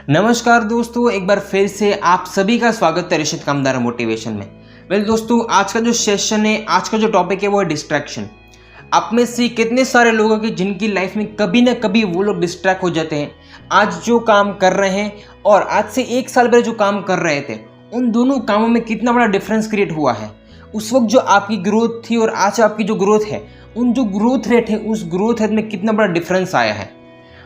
नमस्कार दोस्तों, एक बार फिर से आप सभी का स्वागत है ऋषित कामदार मोटिवेशन में। दोस्तों, आज का जो सेशन है, आज का जो टॉपिक है वो है डिस्ट्रैक्शन। आप में से कितने सारे लोग हैं कि जिनकी लाइफ में कभी ना कभी वो लोग डिस्ट्रैक्ट हो जाते हैं। आज जो काम कर रहे हैं और आज से एक साल पहले जो काम कर रहे थे, उन दोनों कामों में कितना बड़ा डिफरेंस क्रिएट हुआ है। उस वक्त जो आपकी ग्रोथ थी और आज आपकी जो ग्रोथ है, उन जो ग्रोथ रेट है उस ग्रोथ रेट में कितना बड़ा डिफरेंस आया है।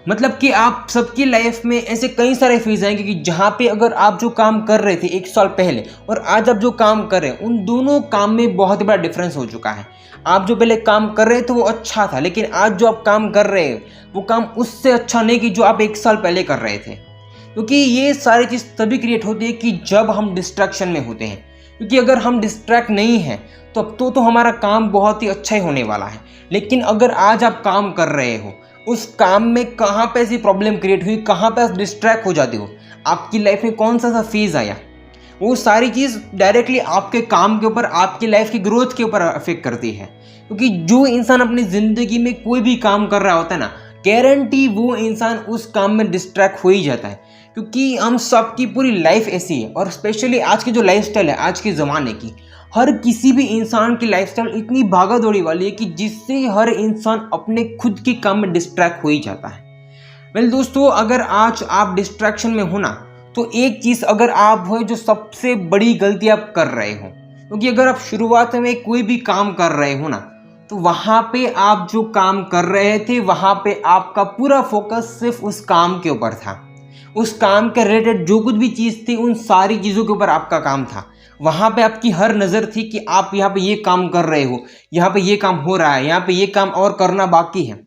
मतलब कि आप सबकी लाइफ में ऐसे कई सारे फेज आएंगे कि जहाँ पे अगर आप जो काम कर रहे थे एक साल पहले और आज आप जो काम कर रहे हैं, उन दोनों काम में बहुत ही बड़ा डिफरेंस हो चुका है। आप जो पहले काम कर रहे थे वो अच्छा था, लेकिन आज जो आप काम कर रहे हैं वो काम उससे अच्छा नहीं कि जो आप एक साल पहले कर रहे थे। क्योंकि ये सारी चीज़ तभी क्रिएट होती है कि जब हम डिस्ट्रैक्शन में होते हैं। क्योंकि अगर हम डिस्ट्रैक्ट नहीं हैं तो अब तो हमारा काम बहुत ही अच्छा ही होने वाला है। लेकिन अगर आज आप काम कर रहे हो, उस काम में कहाँ पे ऐसी प्रॉब्लम क्रिएट हुई, कहाँ पे आप डिस्ट्रैक्ट हो जाते हो, आपकी लाइफ में कौन सा फेज आया, वो सारी चीज़ डायरेक्टली आपके काम के ऊपर, आपकी लाइफ की ग्रोथ के ऊपर अफेक्ट करती है। क्योंकि जो इंसान अपनी ज़िंदगी में कोई भी काम कर रहा होता है ना, गारंटी वो इंसान उस काम में डिस्ट्रैक्ट हो ही जाता है। क्योंकि हम सबकी पूरी लाइफ ऐसी है, और स्पेशली आज की जो लाइफस्टाइल है आज के ज़माने की, हर किसी भी इंसान की लाइफस्टाइल इतनी भागा दौड़ी वाली है कि जिससे हर इंसान अपने खुद के काम में डिस्ट्रैक्ट हो ही जाता है। दोस्तों, अगर आज आप डिस्ट्रैक्शन में हो ना, तो एक चीज़ अगर आप हो जो सबसे बड़ी गलती आप कर रहे हो। क्योंकि अगर आप शुरुआत में कोई भी काम कर रहे हो ना, तो वहाँ पे आप जो काम कर रहे थे वहाँ पे आपका पूरा फोकस सिर्फ उस काम के ऊपर था। उस काम के रिलेटेड जो कुछ भी चीज़ थी, उन सारी चीज़ों के ऊपर आपका काम था। वहाँ पे आपकी हर नज़र थी कि आप यहाँ पे ये काम कर रहे हो, यहाँ पे ये काम हो रहा है, यहाँ पे ये काम और करना बाकी है।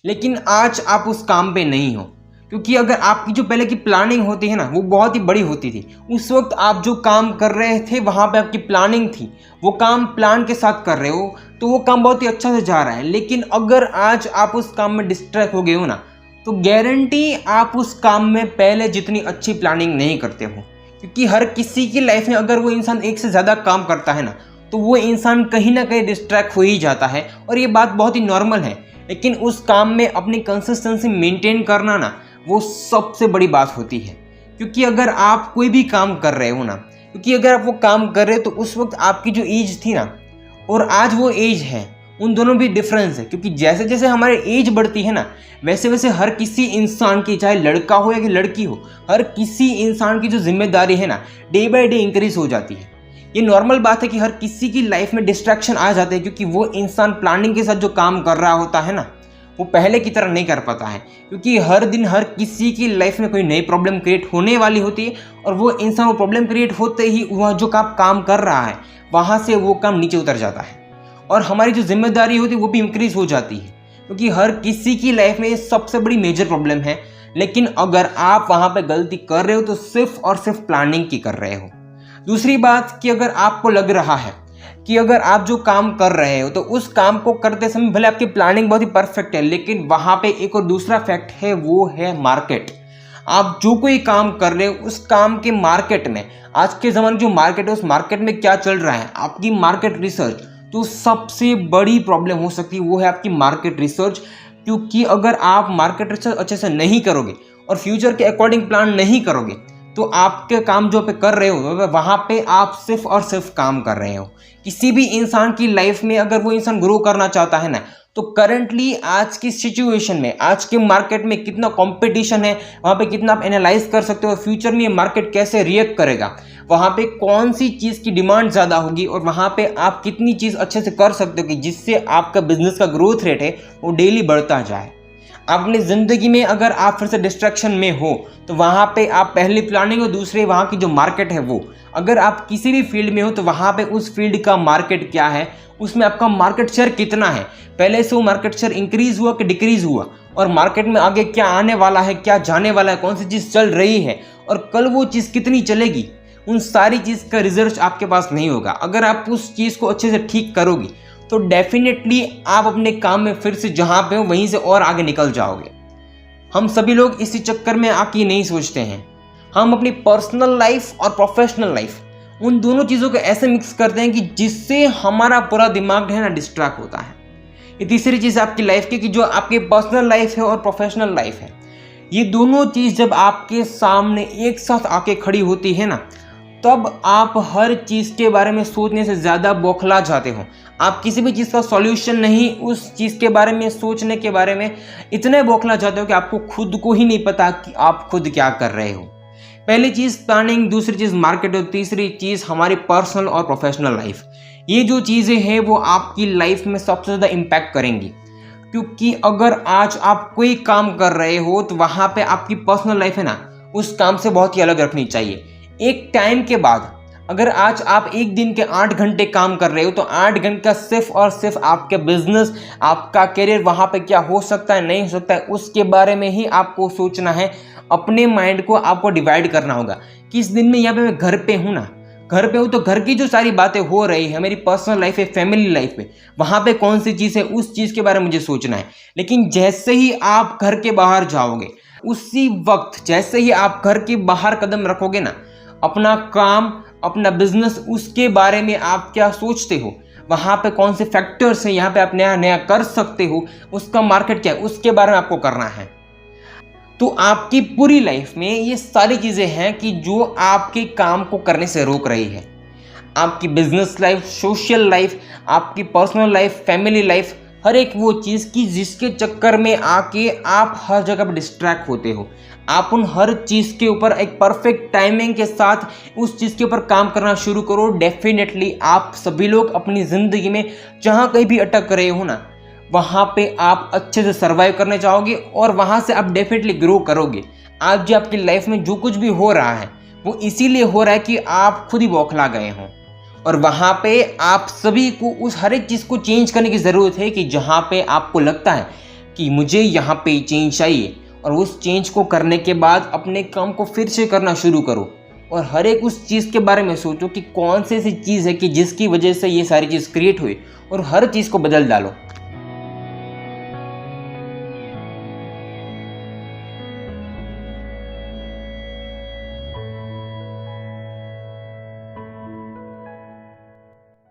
लेकिन आज आप उस काम पे नहीं हो। क्योंकि अगर आपकी जो पहले की प्लानिंग होती है ना, वो बहुत ही बड़ी होती थी। उस वक्त आप जो काम कर रहे थे वहाँ पे आपकी प्लानिंग थी, वो काम प्लान के साथ कर रहे हो, तो वो काम बहुत ही अच्छा से जा रहा है। लेकिन अगर आज आप उस काम में डिस्ट्रैक्ट हो गए हो ना, तो गारंटी आप उस काम में पहले जितनी अच्छी प्लानिंग नहीं करते हो। क्योंकि हर किसी की लाइफ में अगर वो इंसान एक से ज़्यादा काम करता है ना, तो वो इंसान कहीं ना कहीं डिस्ट्रैक्ट हो ही जाता है, और ये बात बहुत ही नॉर्मल है। लेकिन उस काम में अपनी कंसिस्टेंसी मेंटेन करना ना, वो सबसे बड़ी बात होती है। क्योंकि अगर आप कोई भी काम कर रहे हो ना, क्योंकि अगर आप वो काम कर रहे हो तो उस वक्त आपकी जो एज थी ना और आज वो एज है, उन दोनों भी डिफरेंस है। क्योंकि जैसे जैसे हमारी एज बढ़ती है ना, वैसे वैसे हर किसी इंसान की, चाहे लड़का हो या कि लड़की हो, हर किसी इंसान की जो जिम्मेदारी है ना, डे बाय डे इंक्रीज हो जाती है। ये नॉर्मल बात है कि हर किसी की लाइफ में डिस्ट्रैक्शन आ जाते हैं। क्योंकि वो इंसान प्लानिंग के साथ जो काम कर रहा होता है ना, वो पहले की तरह नहीं कर पाता है। क्योंकि हर दिन हर किसी की लाइफ में कोई नई प्रॉब्लम क्रिएट होने वाली होती है, और वो इंसान वो प्रॉब्लम क्रिएट होते ही वह जो काम कर रहा है वहाँ से वो काम नीचे उतर जाता है, और हमारी जो जिम्मेदारी होती है वो भी इंक्रीज हो जाती है। क्योंकि हर किसी की लाइफ में ये सबसे बड़ी मेजर प्रॉब्लम है। लेकिन अगर आप वहाँ पे गलती कर रहे हो तो सिर्फ और सिर्फ प्लानिंग की कर रहे हो। दूसरी बात कि अगर आपको लग रहा है कि अगर आप जो काम कर रहे हो तो उस काम को करते समय भले आपकी प्लानिंग बहुत ही परफेक्ट है, लेकिन वहाँ पे एक और दूसरा फैक्ट है, वो है मार्केट। आप जो कोई काम कर रहे हो उस काम के मार्केट में, आज के ज़माने जो मार्केट है उस मार्केट में क्या चल रहा है, आपकी मार्केट रिसर्च। तो सबसे बड़ी प्रॉब्लम हो सकती है वो है आपकी मार्केट रिसर्च। क्योंकि अगर आप मार्केट रिसर्च अच्छे से नहीं करोगे और फ्यूचर के अकॉर्डिंग प्लान नहीं करोगे, तो आपके काम जो पे कर रहे हो वहाँ पे आप सिर्फ और सिर्फ काम कर रहे हो। किसी भी इंसान की लाइफ में अगर वो इंसान ग्रो करना चाहता है ना, तो करंटली आज की सिचुएशन में, आज के मार्केट में कितना कंपटीशन है, वहाँ पे कितना आप एनालाइज कर सकते हो फ्यूचर में ये मार्केट कैसे रिएक्ट करेगा, वहाँ पे कौन सी चीज़ की डिमांड ज़्यादा होगी, और वहाँ पे आप कितनी चीज़ अच्छे से कर सकते हो कि जिससे आपका बिजनेस का ग्रोथ रेट है वो डेली बढ़ता जाए। अपनी ज़िंदगी में अगर आप फिर से डिस्ट्रैक्शन में हो, तो वहाँ पे आप पहली प्लानिंग और दूसरे वहाँ की जो मार्केट है वो, अगर आप किसी भी फील्ड में हो तो वहाँ पे उस फील्ड का मार्केट क्या है, उसमें आपका मार्केट शेयर कितना है, पहले से वो मार्केट शेयर इंक्रीज हुआ कि डिक्रीज हुआ, और मार्केट में आगे क्या आने वाला है, क्या जाने वाला है, कौन सी चीज़ चल रही है, और कल वो चीज़ कितनी चलेगी, उन सारी चीज़ का रिसर्च आपके पास नहीं होगा। अगर आप उस चीज़ को अच्छे से ठीक करोगे तो डेफिनेटली आप अपने काम में फिर से जहाँ पे हो वहीं से और आगे निकल जाओगे। हम सभी लोग इसी चक्कर में आके नहीं सोचते हैं। हम अपनी पर्सनल लाइफ और प्रोफेशनल लाइफ, उन दोनों चीज़ों को ऐसे मिक्स करते हैं कि जिससे हमारा पूरा दिमाग है ना डिस्ट्रैक्ट होता है। ये तीसरी चीज़ आपकी लाइफ की, कि जो आपकी पर्सनल लाइफ है और प्रोफेशनल लाइफ है, ये दोनों चीज़ जब आपके सामने एक साथ आके खड़ी होती है ना, तब आप हर चीज़ के बारे में सोचने से ज़्यादा बौखला जाते हो। आप किसी भी चीज़ का सॉल्यूशन नहीं, उस चीज़ के बारे में सोचने के बारे में इतने बौखला जाते हो कि आपको खुद को ही नहीं पता कि आप खुद क्या कर रहे हो। पहली चीज़ प्लानिंग, दूसरी चीज़ मार्केट और तीसरी चीज़ हमारी पर्सनल और प्रोफेशनल लाइफ। ये जो चीज़ें हैं वो आपकी लाइफ में सबसे ज़्यादा इम्पैक्ट करेंगी, क्योंकि अगर आज आप कोई काम कर रहे हो तो वहाँ पे आपकी पर्सनल लाइफ है ना, उस काम से बहुत ही अलग रखनी चाहिए। एक टाइम के बाद अगर आज आप एक दिन के 8 घंटे काम कर रहे हो तो 8 घंटे का सिर्फ और सिर्फ आपके बिजनेस, आपका करियर वहाँ पे क्या हो सकता है, नहीं हो सकता है, उसके बारे में ही आपको सोचना है। अपने माइंड को आपको डिवाइड करना होगा कि इस दिन में यहाँ पे मैं घर पे हूँ ना, घर पे हूँ तो घर की जो सारी बातें हो रही है, मेरी पर्सनल लाइफ है, फैमिली लाइफ है, वहाँ पे कौन सी चीज़ है, उस चीज़ के बारे में मुझे सोचना है। लेकिन जैसे ही आप घर के बाहर जाओगे, उसी वक्त जैसे ही आप घर के बाहर कदम रखोगे ना, अपना काम, अपना बिजनेस, उसके बारे में आप क्या सोचते हो, वहाँ पे कौन से फैक्टर्स हैं, यहाँ पे आप नया नया कर सकते हो, उसका मार्केट क्या है, उसके बारे में आपको करना है। तो आपकी पूरी लाइफ में ये सारी चीज़ें हैं कि जो आपके काम को करने से रोक रही है। आपकी बिजनेस लाइफ, सोशल लाइफ, आपकी पर्सनल लाइफ, फैमिली लाइफ, हर एक वो चीज़ की जिसके चक्कर में आके आप हर जगह पर डिस्ट्रैक्ट होते हो। आप उन हर चीज़ के ऊपर एक परफेक्ट टाइमिंग के साथ उस चीज़ के ऊपर काम करना शुरू करो। डेफिनेटली आप सभी लोग अपनी ज़िंदगी में जहाँ कहीं भी अटक रहे हो ना, वहाँ पे आप अच्छे से सर्वाइव करने चाहोगे और वहाँ से आप डेफिनेटली ग्रो करोगे। आज जो आपकी लाइफ में जो कुछ भी हो रहा है वो इसीलिए हो रहा है कि आप खुद ही बौखला गए हों, और वहाँ पे आप सभी को उस हर एक चीज़ को चेंज करने की ज़रूरत है कि जहाँ पे आपको लगता है कि मुझे यहाँ पे चेंज चाहिए, और उस चेंज को करने के बाद अपने काम को फिर से करना शुरू करो और हर एक उस चीज़ के बारे में सोचो कि कौन सी ऐसी चीज़ है कि जिसकी वजह से ये सारी चीज़ क्रिएट हुई, और हर चीज़ को बदल डालो।